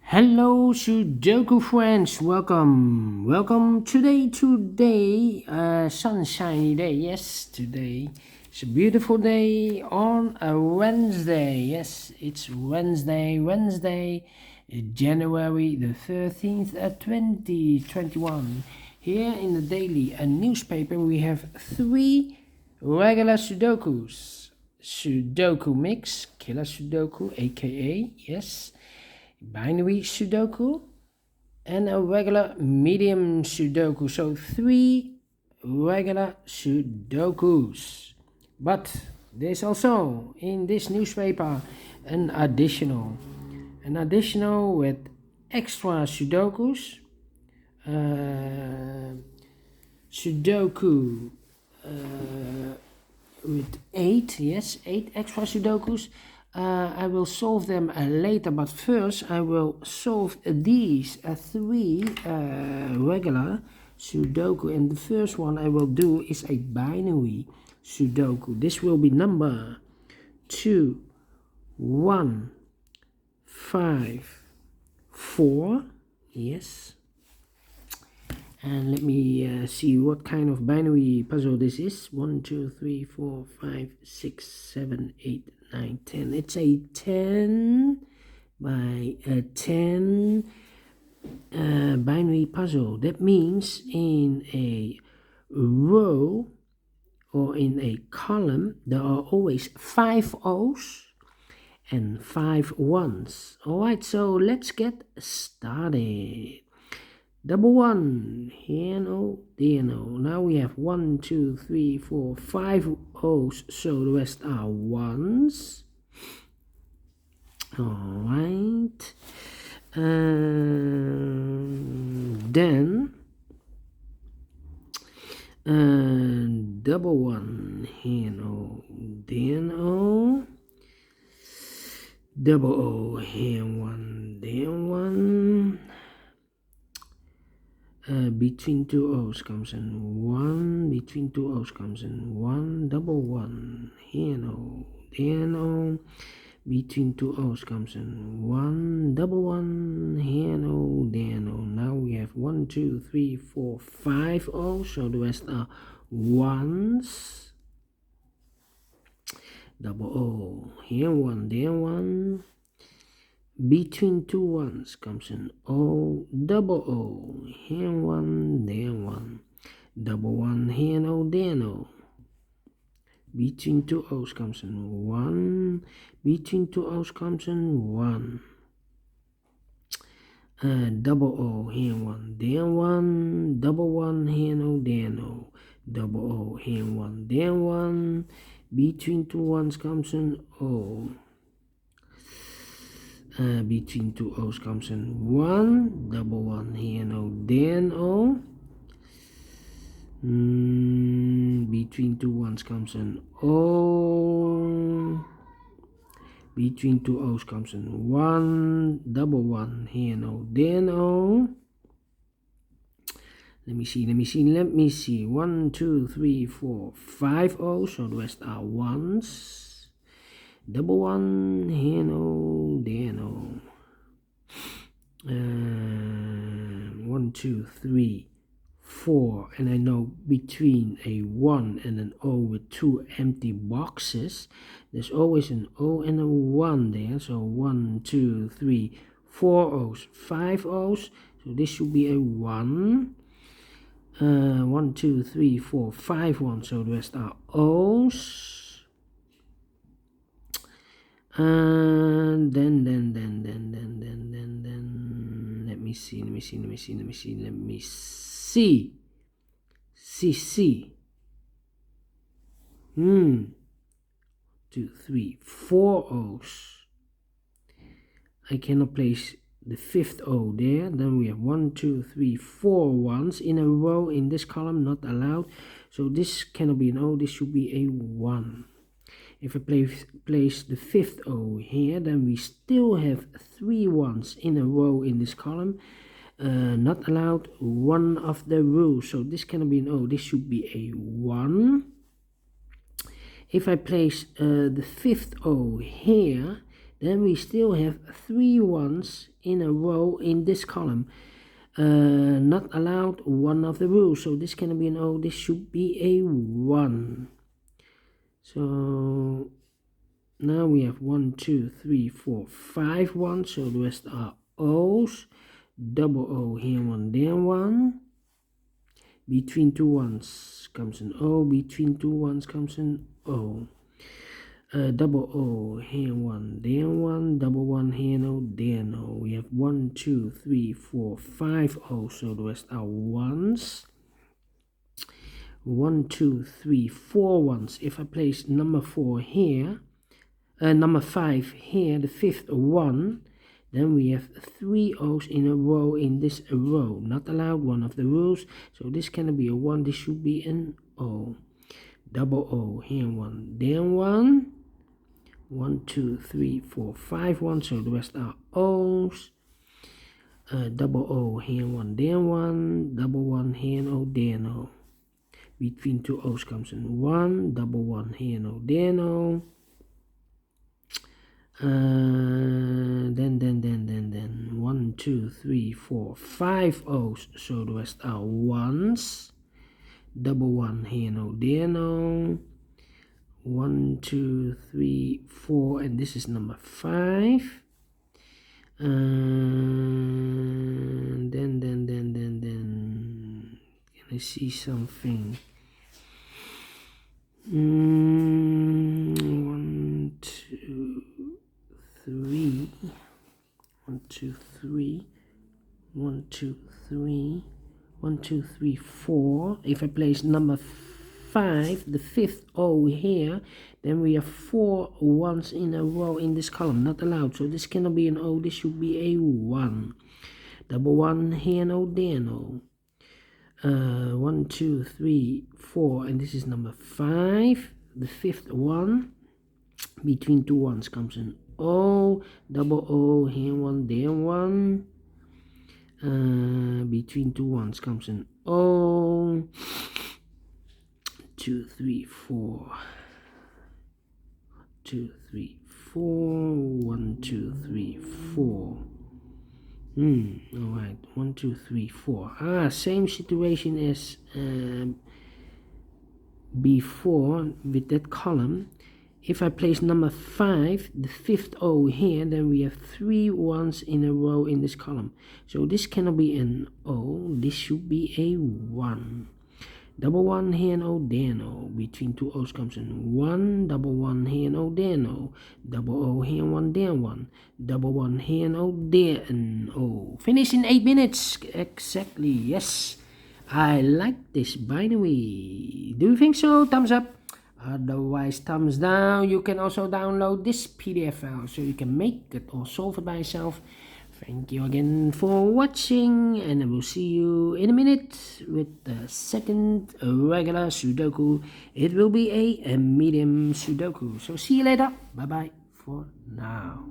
Hello Sudoku friends, welcome today sunshiny day. Yes, today it's a beautiful day on a Wednesday. Yes, it's Wednesday, January the 13th 2021. Here in the daily newspaper we have three regular Sudokus. Sudoku mix, killer Sudoku, aka yes, binary Sudoku, and a regular medium Sudoku. So three regular Sudokus. But there's also in this newspaper an additional with extra Sudokus. Sudoku with eight extra Sudokus. I will solve them later, but first I will solve these three regular Sudoku, and the first one I will do is a binary Sudoku. This will be number 2, 1, 5, 4. Yes. And let me see what kind of binary puzzle this is. 1, 2, 3, 4, 5, 6, 7, 8, 9, 10. It's a 10 by a 10 binary puzzle. That means in a row or in a column there are always 5 O's and 5 1s. Alright, so let's get started. Double one, here no, there no. Now we have 1, 2, 3, 4, 5 O's, so the rest are 1s. Alright. Then double one, here no, there no. Double O, here 1, there 1. Between two O's comes in 1, between two O's comes in 1, double one, here no, there no, between two O's comes in 1, double one, here no, there no. Now we have 1, 2, 3, 4, 5 O's, so the rest are 1s, double O, here 1, there 1. Between two ones comes an O, double O, here 1, there 1, double one, here no, there no. Between two O's comes in 1, between two O's comes in 1. Double O, here 1, there 1, double one, here no, there no. Double O, here 1, there 1, between two ones comes an O. Between two O's comes in 1, double one, here no, there no. Between two ones comes in O. Between two O's comes in 1, double one, here no, there no. Let me see. 1, 2, 3, 4, 5 O's, so the rest are 1s. Double one, here no, there no. 1, 2, 3, 4, and I know between a 1 and an O with 2 empty boxes, there's always an O and a 1 there. So 1, 2, 3, 4 O's, 5 O's. So this should be a 1. 1, 2, 3, 4, 5 1. So the rest are O's. And then let me see. C. 2, 3, 4 O's. I cannot place the 5th O there. Then we have 1, 2, 3, 4 1s in a row in this column, not allowed. So this cannot be an O, this should be a 1. If I place the 5th O here, then we still have 3 1s in a row in this column. Not allowed, one of the rules. So this cannot be an O, this should be a 1. If I place the 5th O here, then we still have 3 ones in a row in this column. Not allowed, one of the rules. So this cannot be an O, this should be a 1. So now we have 1, 2, 3, 4, 5 ones. So the rest are O's. Double O here, 1, there, 1. Between 2 ones comes an O. Between 2 ones comes an O. Double O here, 1, there, 1. Double 1 here, no, there, no. We have 1, 2, 3, 4, 5 O's. So the rest are ones. 1, 2, 3, 4 ones. If I place number 4 here, number 5 here, the 5th 1, then we have 3 O's in a row in this row. Not allowed, one of the rules. So this cannot be a 1, this should be an O. Double O here, 1, there, 1. 1, 2, 3, 4, 5 ones. So the rest are O's. Double O here, 1, there, 1. Double 1 here, no, there, no. Between 2 O's comes an 1. Double 1 here, no, there, no. Then 1, 2, 3, 4, 5 O's. So the rest are ones. Double 1 here, no, there, no. 1, 2, 3, 4, and this is number 5. Then can I see something? 1, 2, 3. 1, 2, 3. 1, 2, 3. 1, 2, 3, 4. If I place number 5, the 5th O here, then we have 4 ones in a row in this column. Not allowed. So this cannot be an O, this should be a 1. Double 1 here, no, there, no. 1, 2, 3, 4, and this is number 5, the 5th one. Between 2 ones comes an O. Double O here, 1, there, 1. Between 2 ones comes an O. 2, 3, 4. 2, 3, 4. 1, 2, 3, 4. Alright, 1, 2, 3, 4. Same situation as before with that column. If I place number 5, the 5th O here, then we have 3 ones in a row in this column. So this cannot be an O, this should be a 1. Double 1 here, no, there, no. Between 2 O's comes in 1. Double 1 here, no, there, no. Double O here, 1, there, 1. Double 1 here, no, there, and O. Finish in 8 minutes. Exactly, yes. I like this binary. Do you think so? Thumbs up. Otherwise, thumbs down. You can also download this PDF file so you can make it or solve it by yourself. Thank you again for watching, and I will see you in a minute with the second regular Sudoku. It will be a medium Sudoku. So see you later. Bye bye for now.